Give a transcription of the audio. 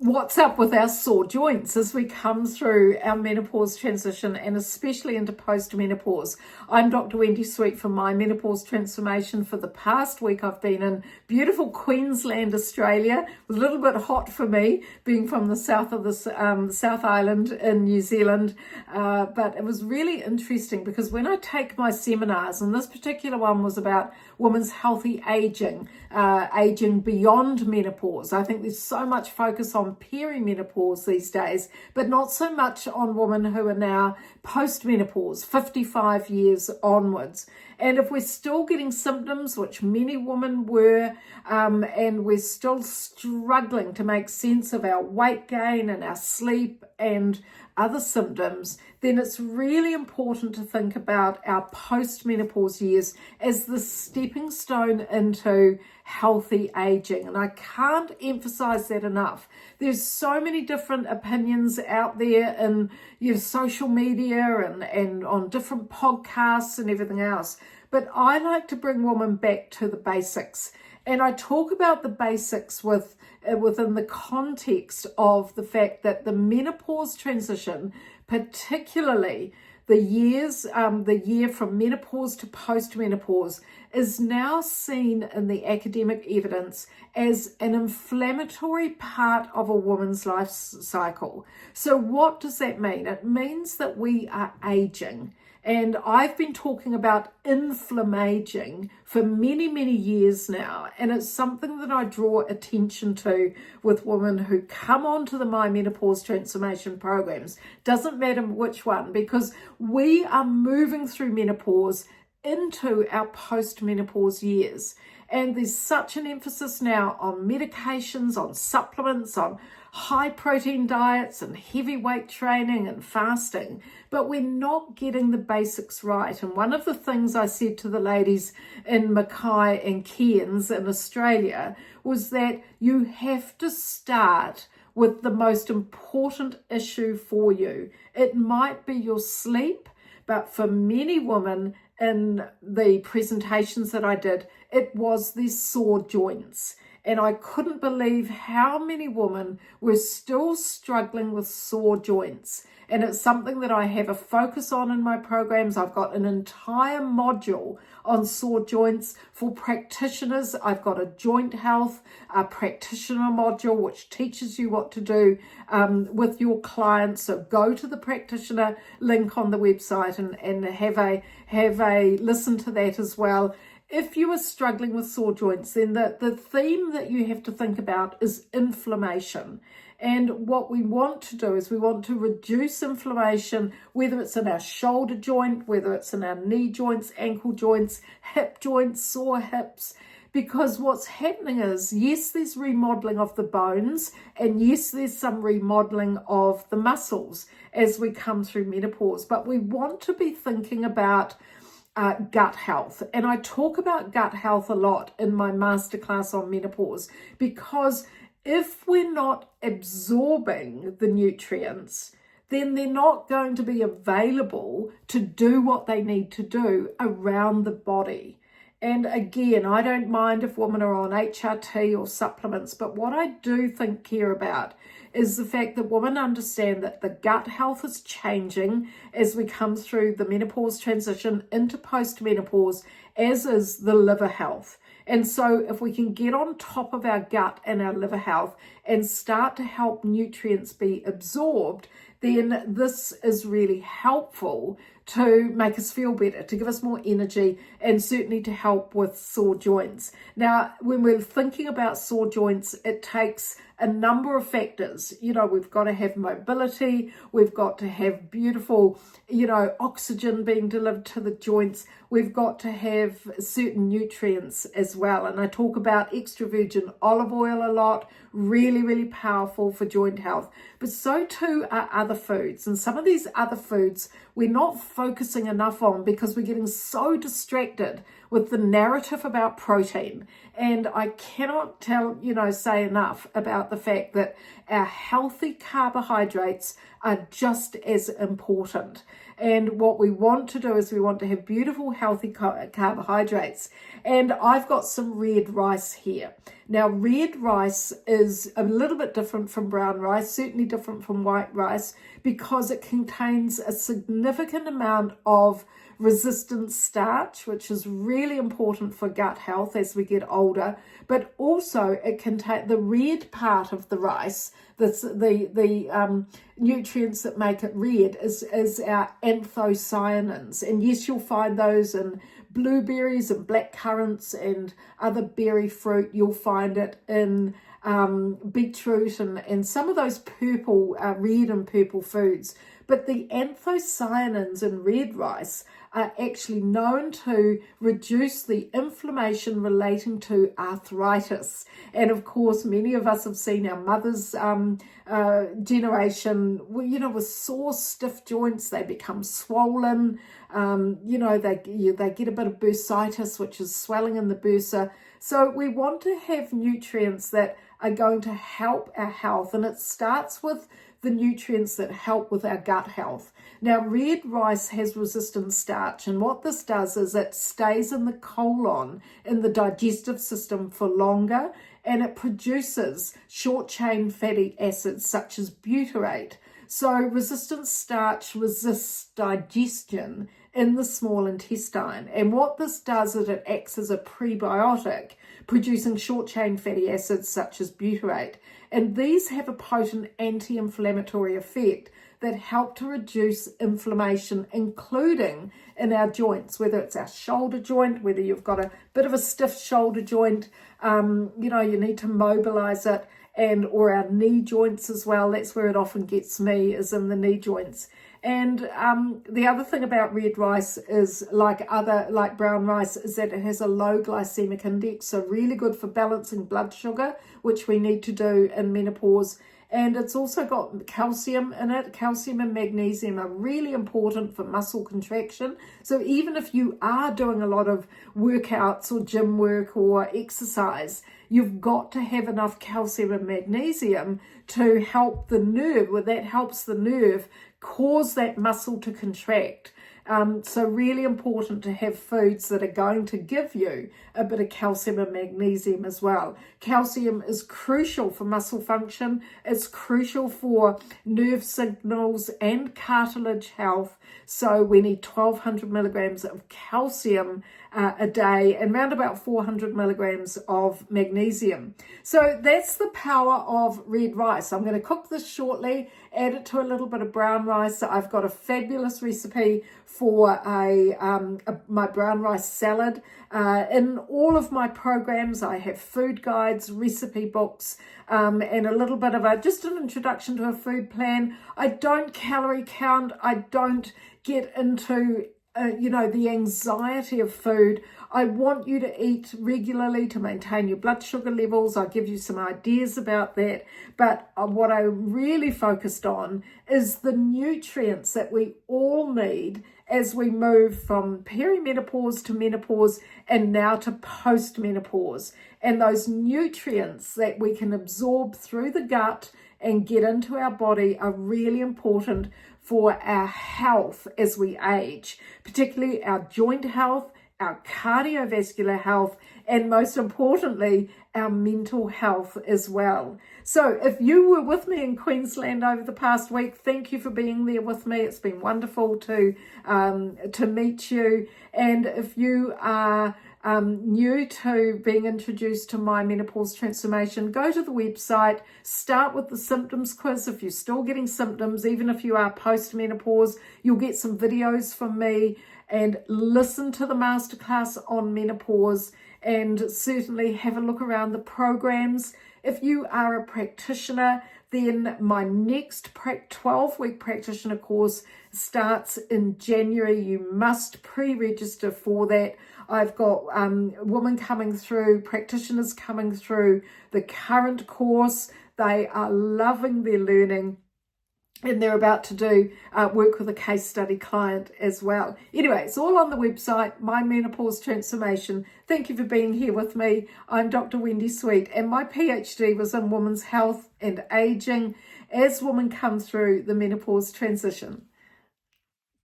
what's up with our sore joints as we come through our menopause transition and especially into post-menopause. I'm Dr. Wendy Sweet from My Menopause Transformation. For the past week, I've been in beautiful Queensland, Australia. It was a little bit hot for me, being from the south of the South Island in New Zealand, but it was really interesting because when I take my seminars, and this particular one was about women's healthy aging, aging beyond menopause. I think there's so much focus on perimenopause these days, but not so much on women who are now post-menopause, 55 years onwards. And if we're still getting symptoms, which many women were, and we're still struggling to make sense of our weight gain and our sleep and other symptoms, then it's really important to think about our post-menopause years as the stepping stone into healthy aging. And I can't emphasize that enough. There's so many different opinions out there in social media and on different podcasts and everything else. But I like to bring women back to the basics. And I talk about the basics within the context of the fact that the menopause transition, particularly the year from menopause to post-menopause, is now seen in the academic evidence as an inflammatory part of a woman's life cycle. So what does that mean? It means that we are aging. And I've been talking about inflammaging for many, many years now. And it's something that I draw attention to with women who come onto the My Menopause Transformation programs. Doesn't matter which one, because we are moving through menopause into our post-menopause years. And there's such an emphasis now on medications, on supplements, on high protein diets and heavy weight training and fasting, but we're not getting the basics right. And one of the things I said to the ladies in Mackay and Cairns in Australia was that you have to start with the most important issue for you. It might be your sleep, but for many women in the presentations that I did, it was their sore joints. And I couldn't believe how many women were still struggling with sore joints. And it's something that I have a focus on in my programs. I've got an entire module on sore joints for practitioners. I've got a joint health practitioner module, which teaches you what to do with your clients. So go to the practitioner link on the website and have a listen to that as well. If you are struggling with sore joints, then the theme that you have to think about is inflammation. And what we want to do is we want to reduce inflammation, whether it's in our shoulder joint, whether it's in our knee joints, ankle joints, hip joints, sore hips. Because what's happening is, yes, there's remodeling of the bones, and yes, there's some remodeling of the muscles as we come through menopause. But we want to be thinking about gut health. And I talk about gut health a lot in my masterclass on menopause, because if we're not absorbing the nutrients, then they're not going to be available to do what they need to do around the body. And again, I don't mind if women are on HRT or supplements, but what I do care about is the fact that women understand that the gut health is changing as we come through the menopause transition into post-menopause, as is the liver health. And so if we can get on top of our gut and our liver health and start to help nutrients be absorbed, then this is really helpful to make us feel better, to give us more energy, and certainly to help with sore joints. Now, when we're thinking about sore joints, it takes a number of factors. We've got to have mobility, we've got to have beautiful, oxygen being delivered to the joints, we've got to have certain nutrients as well. And I talk about extra virgin olive oil a lot, really, really powerful for joint health. But so too are other foods. And some of these other foods we're not focusing enough on because we're getting so distracted with the narrative about protein. And I cannot say enough about the fact that our healthy carbohydrates are just as important. And what we want to do is we want to have beautiful, healthy carbohydrates. And I've got some red rice here. Now, red rice is a little bit different from brown rice, certainly different from white rice, because it contains a significant amount of resistant starch, which is really important for gut health as we get older. But also it contains the red part of the rice, the nutrients that make it red is our anthocyanins. And yes, you'll find those in blueberries and black currants and other berry fruit. You'll find it in beetroot and some of those purple, red and purple foods. But the anthocyanins in red rice are actually known to reduce the inflammation relating to arthritis. And of course, many of us have seen our mother's generation, with sore, stiff joints. They become swollen. They get a bit of bursitis, which is swelling in the bursa. So we want to have nutrients that are going to help our health, and it starts with the nutrients that help with our gut health. Now, red rice has resistant starch, and what this does is it stays in the colon, in the digestive system for longer, and it produces short-chain fatty acids such as butyrate. So resistant starch resists digestion in the small intestine. And what this does is it acts as a prebiotic, producing short-chain fatty acids such as butyrate. And these have a potent anti-inflammatory effect that help to reduce inflammation, including in our joints, whether it's our shoulder joint, whether you've got a bit of a stiff shoulder joint, you need to mobilize it, or our knee joints as well. That's where it often gets me, is in the knee joints. And the other thing about red rice is, like brown rice, is that it has a low glycemic index, so really good for balancing blood sugar, which we need to do in menopause. And it's also got calcium in it. Calcium and magnesium are really important for muscle contraction. So even if you are doing a lot of workouts or gym work or exercise, you've got to have enough calcium and magnesium to help the nerve, that helps the nerve cause that muscle to contract. So really important to have foods that are going to give you a bit of calcium and magnesium as well. Calcium is crucial for muscle function. It's crucial for nerve signals and cartilage health. So we need 1,200 milligrams of calcium a day and around about 400 milligrams of magnesium. So that's the power of red rice. I'm going to cook this shortly, add it to a little bit of brown rice. I've got a fabulous recipe for my brown rice salad. In all of my programs, I have food guides, recipe books, and a little bit of just an introduction to a food plan. I don't calorie count. I don't get into the anxiety of food. I want you to eat regularly to maintain your blood sugar levels. I'll give you some ideas about that. But what I really focused on is the nutrients that we all need as we move from perimenopause to menopause and now to postmenopause. And those nutrients that we can absorb through the gut and get into our body are really important for our health as we age, particularly our joint health, our cardiovascular health, and most importantly, our mental health as well. So if you were with me in Queensland over the past week, thank you for being there with me. It's been wonderful to meet you. And if you are new to being introduced to my menopause transformation, go to the website, start with the symptoms quiz. If you're still getting symptoms, even if you are post-menopause, you'll get some videos from me, and listen to the masterclass on menopause, and certainly have a look around the programs. If you are a practitioner, then my next 12-week practitioner course starts in January. You must pre-register for that. I've got women coming through, practitioners coming through the current course. They are loving their learning. and they're about to do work with a case study client as well. Anyway, it's all on the website, My Menopause Transformation. Thank you for being here with me. I'm Dr. Wendy Sweet, and my PhD was in women's health and aging as women come through the menopause transition.